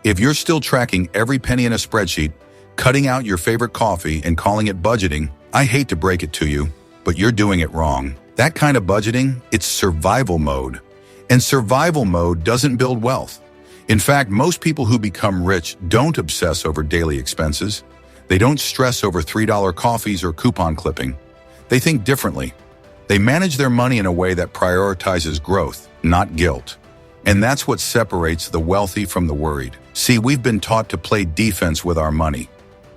If you're still tracking every penny in a spreadsheet, cutting out your favorite coffee and calling it budgeting, I hate to break it to you, but you're doing it wrong. That kind of budgeting, it's survival mode. And survival mode doesn't build wealth. In fact, most people who become rich don't obsess over daily expenses. They don't stress over $3 coffees or coupon clipping. They think differently. They manage their money in a way that prioritizes growth, not guilt. And that's what separates the wealthy from the worried. See, we've been taught to play defense with our money,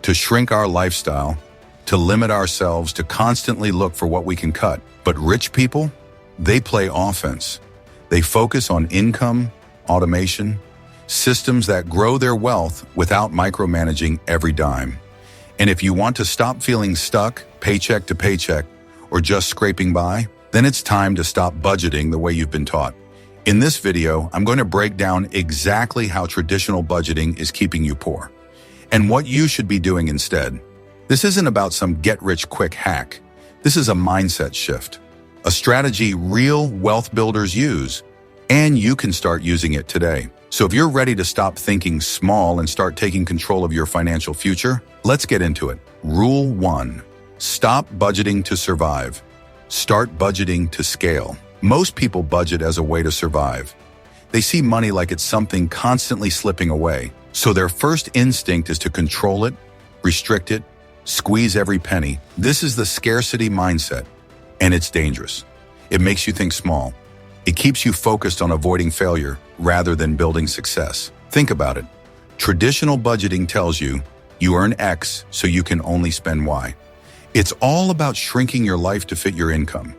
to shrink our lifestyle, to limit ourselves, to constantly look for what we can cut. But rich people, they play offense. They focus on income, automation, systems that grow their wealth without micromanaging every dime. And if you want to stop feeling stuck, paycheck to paycheck, or just scraping by, then it's time to stop budgeting the way you've been taught. In this video, I'm going to break down exactly how traditional budgeting is keeping you poor, and what you should be doing instead. This isn't about some get-rich-quick hack. This is a mindset shift, a strategy real wealth builders use, and you can start using it today. So if you're ready to stop thinking small and start taking control of your financial future, let's get into it. Rule 1. Stop budgeting to survive. Start budgeting to scale. Most people budget as a way to survive. They see money like it's something constantly slipping away, so their first instinct is to control it, restrict it, squeeze every penny. This is the scarcity mindset, and it's dangerous. It makes you think small. It keeps you focused on avoiding failure rather than building success. Think about it. Traditional budgeting tells you earn X so you can only spend Y. It's all about shrinking your life to fit your income.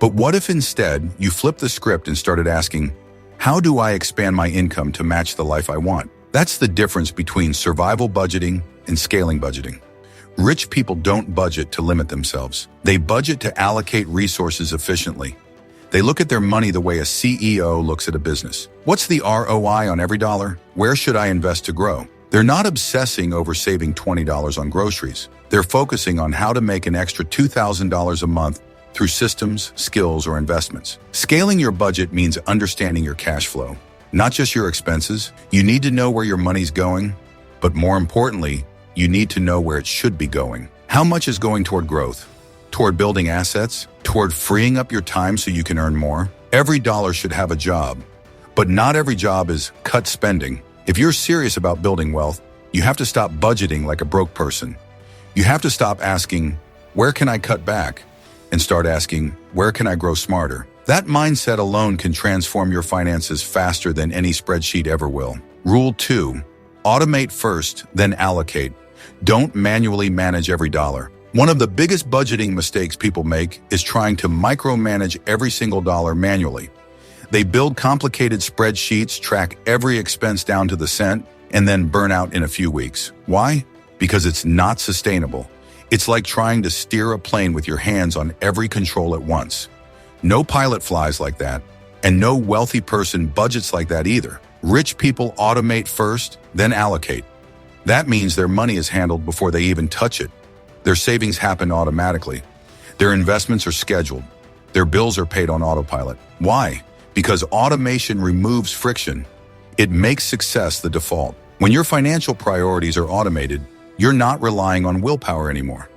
But what if instead you flipped the script and started asking, how do I expand my income to match the life I want? That's the difference between survival budgeting and scaling budgeting. Rich people don't budget to limit themselves. They budget to allocate resources efficiently. They look at their money the way a CEO looks at a business. What's the ROI on every dollar? Where should I invest to grow? They're not obsessing over saving $20 on groceries. They're focusing on how to make an extra $2,000 a month through systems, skills, or investments. Scaling your budget means understanding your cash flow, not just your expenses. You need to know where your money's going, but more importantly, you need to know where it should be going. How much is going toward growth? Toward building assets? Toward freeing up your time so you can earn more? Every dollar should have a job, but not every job is cut spending. If you're serious about building wealth, you have to stop budgeting like a broke person. You have to stop asking, where can I cut back? And start asking, where can I grow smarter? That mindset alone can transform your finances faster than any spreadsheet ever will. Rule 2, automate first, then allocate. Don't manually manage every dollar. One of the biggest budgeting mistakes people make is trying to micromanage every single dollar manually. They build complicated spreadsheets, track every expense down to the cent, and then burn out in a few weeks. Why? Because it's not sustainable. It's like trying to steer a plane with your hands on every control at once. No pilot flies like that, and no wealthy person budgets like that either. Rich people automate first, then allocate. That means their money is handled before they even touch it. Their savings happen automatically. Their investments are scheduled. Their bills are paid on autopilot. Why? Because automation removes friction. It makes success the default. When your financial priorities are automated, you're not relying on willpower anymore.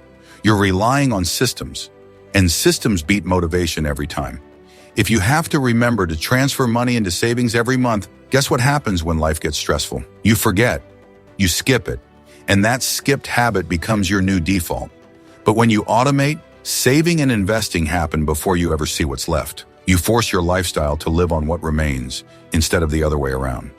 You're relying on systems, and systems beat motivation every time. If you have to remember to transfer money into savings every month, guess what happens when life gets stressful? You forget. You skip it. And that skipped habit becomes your new default. But when you automate, saving and investing happen before you ever see what's left. You force your lifestyle to live on what remains instead of the other way around.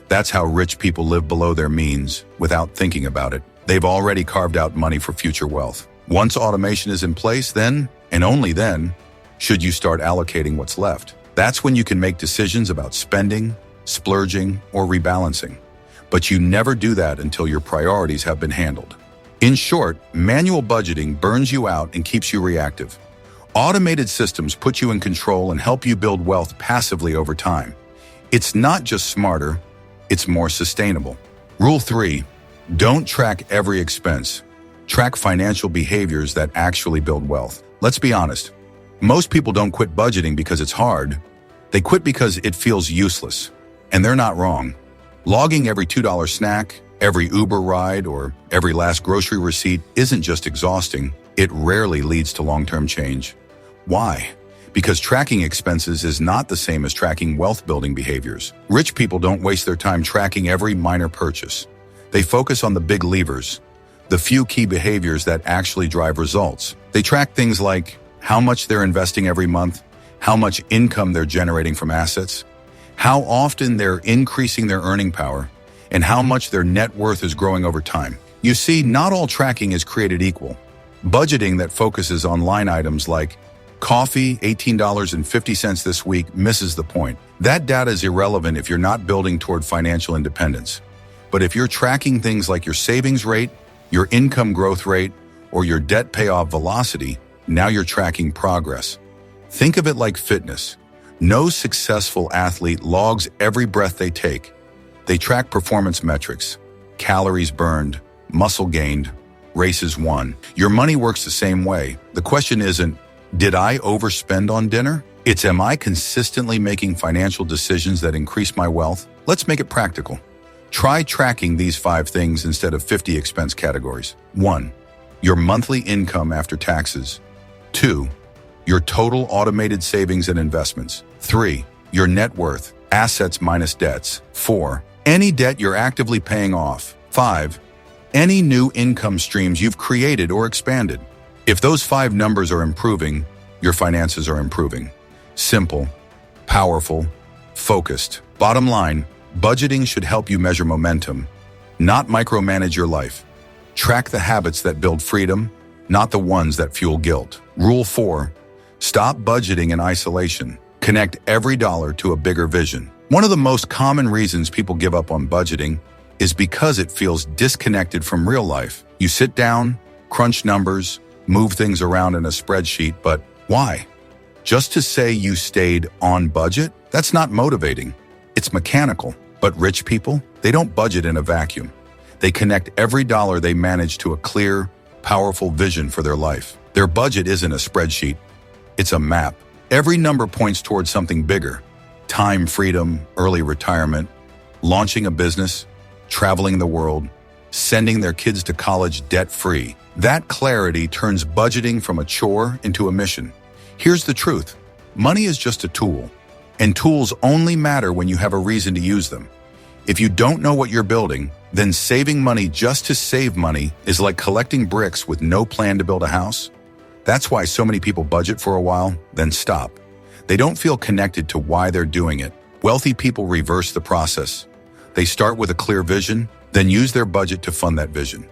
That's how rich people live below their means without thinking about it. They've already carved out money for future wealth. Once automation is in place, then, and only then, should you start allocating what's left. That's when you can make decisions about spending, splurging, or rebalancing. But you never do that until your priorities have been handled. In short, manual budgeting burns you out and keeps you reactive. Automated systems put you in control and help you build wealth passively over time. It's not just smarter, it's more sustainable. Rule 3, don't track every expense. Track financial behaviors that actually build wealth. Let's be honest. Most people don't quit budgeting because it's hard. They quit because it feels useless. And they're not wrong. Logging every $2 snack, every Uber ride, or every last grocery receipt isn't just exhausting, it rarely leads to long-term change. Why? Because tracking expenses is not the same as tracking wealth-building behaviors. Rich people don't waste their time tracking every minor purchase. They focus on the big levers, the few key behaviors that actually drive results. They track things like how much they're investing every month, how much income they're generating from assets, how often they're increasing their earning power, and how much their net worth is growing over time. You see, not all tracking is created equal. Budgeting that focuses on line items like coffee, $18.50 this week misses the point. That data is irrelevant if you're not building toward financial independence. But if you're tracking things like your savings rate, your income growth rate, or your debt payoff velocity, now you're tracking progress. Think of it like fitness. No successful athlete logs every breath they take. They track performance metrics, calories burned, muscle gained, races won. Your money works the same way. The question isn't, did I overspend on dinner? It's, am I consistently making financial decisions that increase my wealth? Let's make it practical. Try tracking these 5 things instead of 50 expense categories. 1. Your monthly income after taxes. 2. Your total automated savings and investments. 3. Your net worth, assets minus debts. 4. Any debt you're actively paying off. 5. Any new income streams you've created or expanded. If those 5 numbers are improving, your finances are improving. Simple, powerful, focused. Bottom line, budgeting should help you measure momentum, not micromanage your life. Track the habits that build freedom, not the ones that fuel guilt. Rule 4. Stop budgeting in isolation. Connect every dollar to a bigger vision. One of the most common reasons people give up on budgeting is because it feels disconnected from real life. You sit down, crunch numbers, move things around in a spreadsheet, but why? Just to say you stayed on budget? That's not motivating. It's mechanical. But rich people, they don't budget in a vacuum. They connect every dollar they manage to a clear, powerful vision for their life. Their budget isn't a spreadsheet. It's a map. Every number points towards something bigger. Time freedom, early retirement, launching a business, traveling the world, sending their kids to college debt-free. That clarity turns budgeting from a chore into a mission. Here's the truth. Money is just a tool, and tools only matter when you have a reason to use them. If you don't know what you're building, then saving money just to save money is like collecting bricks with no plan to build a house. That's why so many people budget for a while, then stop. They don't feel connected to why they're doing it. Wealthy people reverse the process. They start with a clear vision, then use their budget to fund that vision.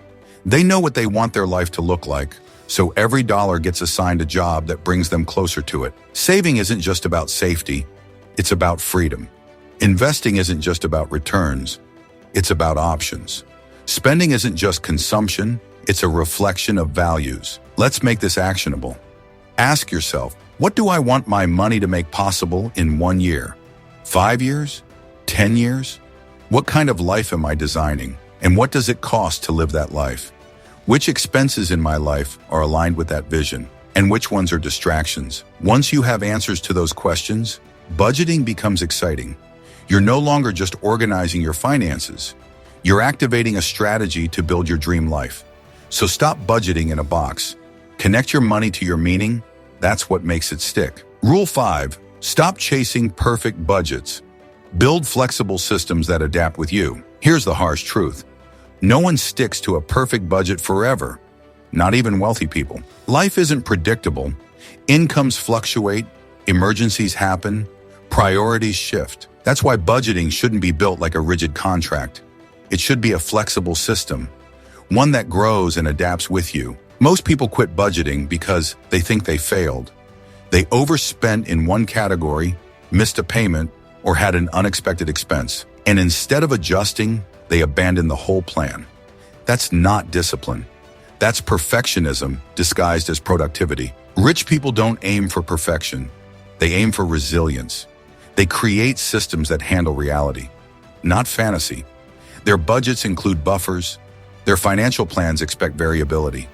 They know what they want their life to look like, so every dollar gets assigned a job that brings them closer to it. Saving isn't just about safety, it's about freedom. Investing isn't just about returns, it's about options. Spending isn't just consumption, it's a reflection of values. Let's make this actionable. Ask yourself, what do I want my money to make possible in 1 year? 5 years? 10 years? What kind of life am I designing? And what does it cost to live that life? Which expenses in my life are aligned with that vision? And which ones are distractions? Once you have answers to those questions, budgeting becomes exciting. You're no longer just organizing your finances. You're activating a strategy to build your dream life. So stop budgeting in a box. Connect your money to your meaning. That's what makes it stick. Rule 5. Stop chasing perfect budgets. Build flexible systems that adapt with you. Here's the harsh truth. No one sticks to a perfect budget forever. Not even wealthy people. Life isn't predictable. Incomes fluctuate. Emergencies happen. Priorities shift. That's why budgeting shouldn't be built like a rigid contract. It should be a flexible system, one that grows and adapts with you. Most people quit budgeting because they think they failed. They overspent in one category, missed a payment, or had an unexpected expense. And instead of adjusting, they abandon the whole plan. That's not discipline. That's perfectionism disguised as productivity. Rich people don't aim for perfection. They aim for resilience. They create systems that handle reality, not fantasy. Their budgets include buffers. Their financial plans expect variability.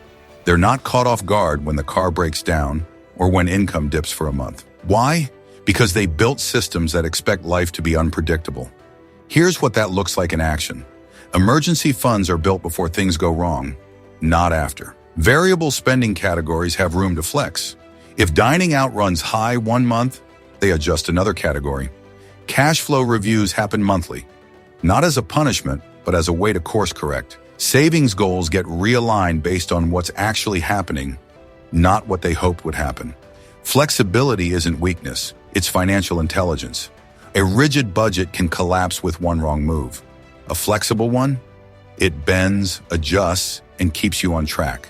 They're not caught off guard when the car breaks down or when income dips for a month. Why? Because they built systems that expect life to be unpredictable. Here's what that looks like in action. Emergency funds are built before things go wrong, not after. Variable spending categories have room to flex. If dining out runs high one month, they adjust another category. Cash flow reviews happen monthly, not as a punishment, but as a way to course correct. Savings goals get realigned based on what's actually happening, not what they hoped would happen. Flexibility isn't weakness, it's financial intelligence. A rigid budget can collapse with one wrong move. A flexible one? It bends, adjusts, and keeps you on track.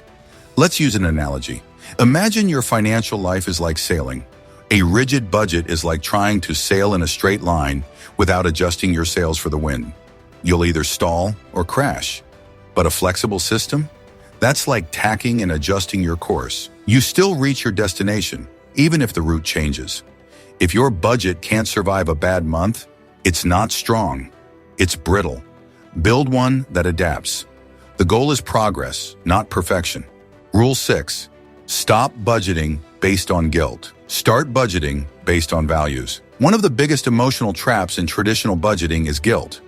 Let's use an analogy. Imagine your financial life is like sailing. A rigid budget is like trying to sail in a straight line without adjusting your sails for the wind. You'll either stall or crash. But a flexible system? That's like tacking and adjusting your course. You still reach your destination, even if the route changes. If your budget can't survive a bad month, it's not strong. It's brittle. Build one that adapts. The goal is progress, not perfection. Rule 6. Stop budgeting based on guilt. Start budgeting based on values. One of the biggest emotional traps in traditional budgeting is guilt.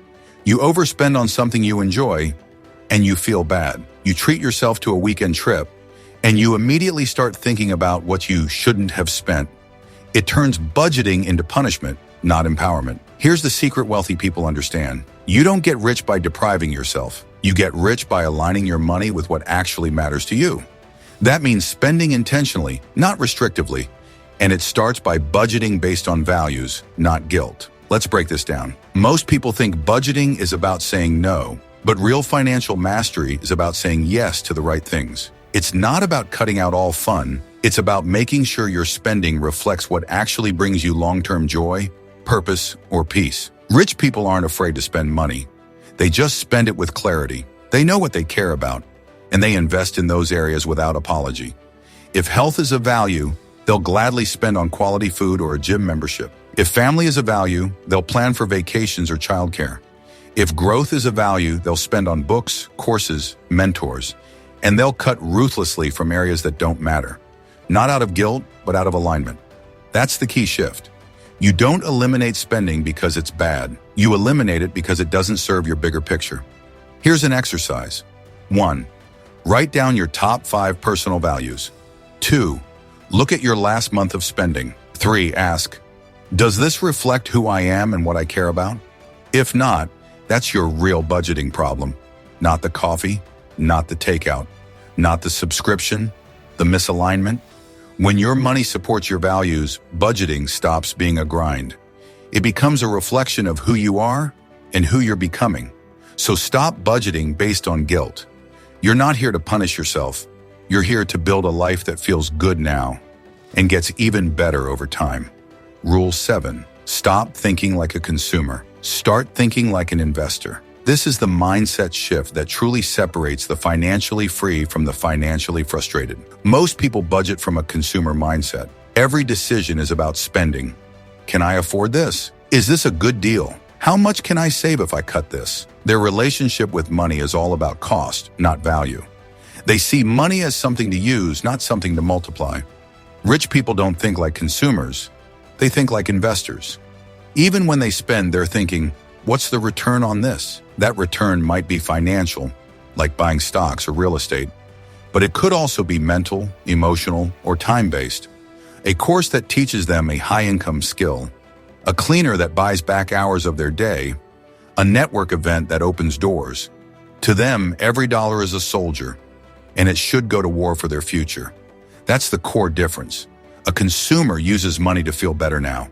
You overspend on something you enjoy, and you feel bad. You treat yourself to a weekend trip, and you immediately start thinking about what you shouldn't have spent. It turns budgeting into punishment, not empowerment. Here's the secret wealthy people understand. You don't get rich by depriving yourself. You get rich by aligning your money with what actually matters to you. That means spending intentionally, not restrictively, and it starts by budgeting based on values, not guilt. Let's break this down. Most people think budgeting is about saying no, but real financial mastery is about saying yes to the right things. It's not about cutting out all fun. It's about making sure your spending reflects what actually brings you long-term joy, purpose, or peace. Rich people aren't afraid to spend money. They just spend it with clarity. They know what they care about, and they invest in those areas without apology. If health is a value, they'll gladly spend on quality food or a gym membership. If family is a value, they'll plan for vacations or childcare. If growth is a value, they'll spend on books, courses, mentors, and they'll cut ruthlessly from areas that don't matter. Not out of guilt, but out of alignment. That's the key shift. You don't eliminate spending because it's bad. You eliminate it because it doesn't serve your bigger picture. Here's an exercise. 1. Write down your top 5 personal values. 2. Look at your last month of spending. 3. Ask, does this reflect who I am and what I care about? If not, that's your real budgeting problem. Not the coffee, not the takeout, not the subscription, the misalignment. When your money supports your values, budgeting stops being a grind. It becomes a reflection of who you are and who you're becoming. So stop budgeting based on guilt. You're not here to punish yourself. You're here to build a life that feels good now and gets even better over time. Rule 7. Stop thinking like a consumer. Start thinking like an investor. This is the mindset shift that truly separates the financially free from the financially frustrated. Most people budget from a consumer mindset. Every decision is about spending. Can I afford this? Is this a good deal? How much can I save if I cut this? Their relationship with money is all about cost, not value. They see money as something to use, not something to multiply. Rich people don't think like consumers. They think like investors. Even when they spend, they're thinking, what's the return on this? That return might be financial, like buying stocks or real estate, but it could also be mental, emotional, or time-based. A course that teaches them a high-income skill, a cleaner that buys back hours of their day, a network event that opens doors. To them, every dollar is a soldier, and it should go to war for their future. That's the core difference. A consumer uses money to feel better now.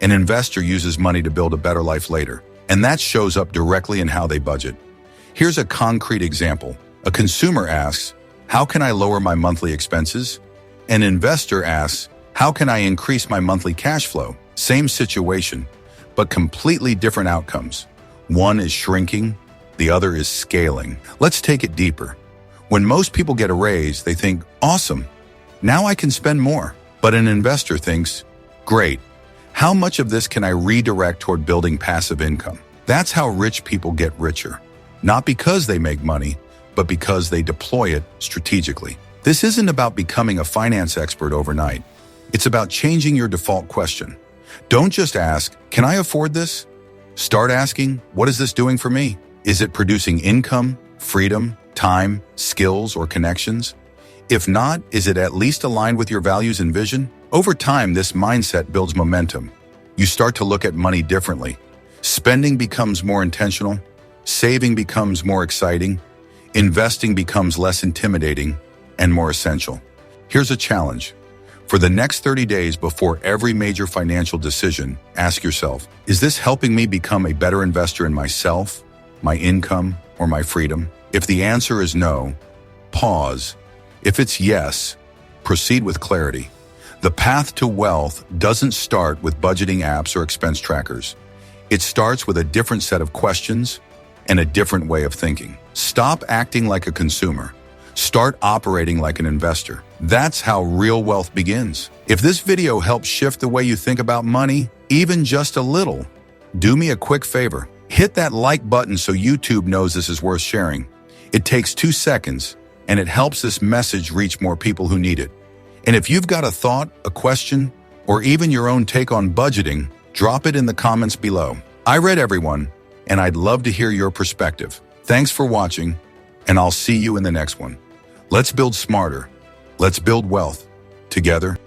An investor uses money to build a better life later. And that shows up directly in how they budget. Here's a concrete example. A consumer asks, how can I lower my monthly expenses? An investor asks, how can I increase my monthly cash flow? Same situation, but completely different outcomes. One is shrinking, the other is scaling. Let's take it deeper. When most people get a raise, they think, awesome, now I can spend more. But an investor thinks, great, how much of this can I redirect toward building passive income? That's how rich people get richer. Not because they make money, but because they deploy it strategically. This isn't about becoming a finance expert overnight. It's about changing your default question. Don't just ask, can I afford this? Start asking, what is this doing for me? Is it producing income, freedom, time, skills, or connections? If not, is it at least aligned with your values and vision? Over time, this mindset builds momentum. You start to look at money differently. Spending becomes more intentional. Saving becomes more exciting. Investing becomes less intimidating and more essential. Here's a challenge. For the next 30 days before every major financial decision, ask yourself, is this helping me become a better investor in myself, my income, or my freedom? If the answer is no, pause. If it's yes, proceed with clarity. The path to wealth doesn't start with budgeting apps or expense trackers. It starts with a different set of questions and a different way of thinking. Stop acting like a consumer. Start operating like an investor. That's how real wealth begins. If this video helps shift the way you think about money, even just a little, do me a quick favor. Hit that like button so YouTube knows this is worth sharing. It takes 2 seconds, and it helps this message reach more people who need it. And if you've got a thought, a question, or even your own take on budgeting, drop it in the comments below. I read everyone, and I'd love to hear your perspective. Thanks for watching, and I'll see you in the next one. Let's build smarter. Let's build wealth together.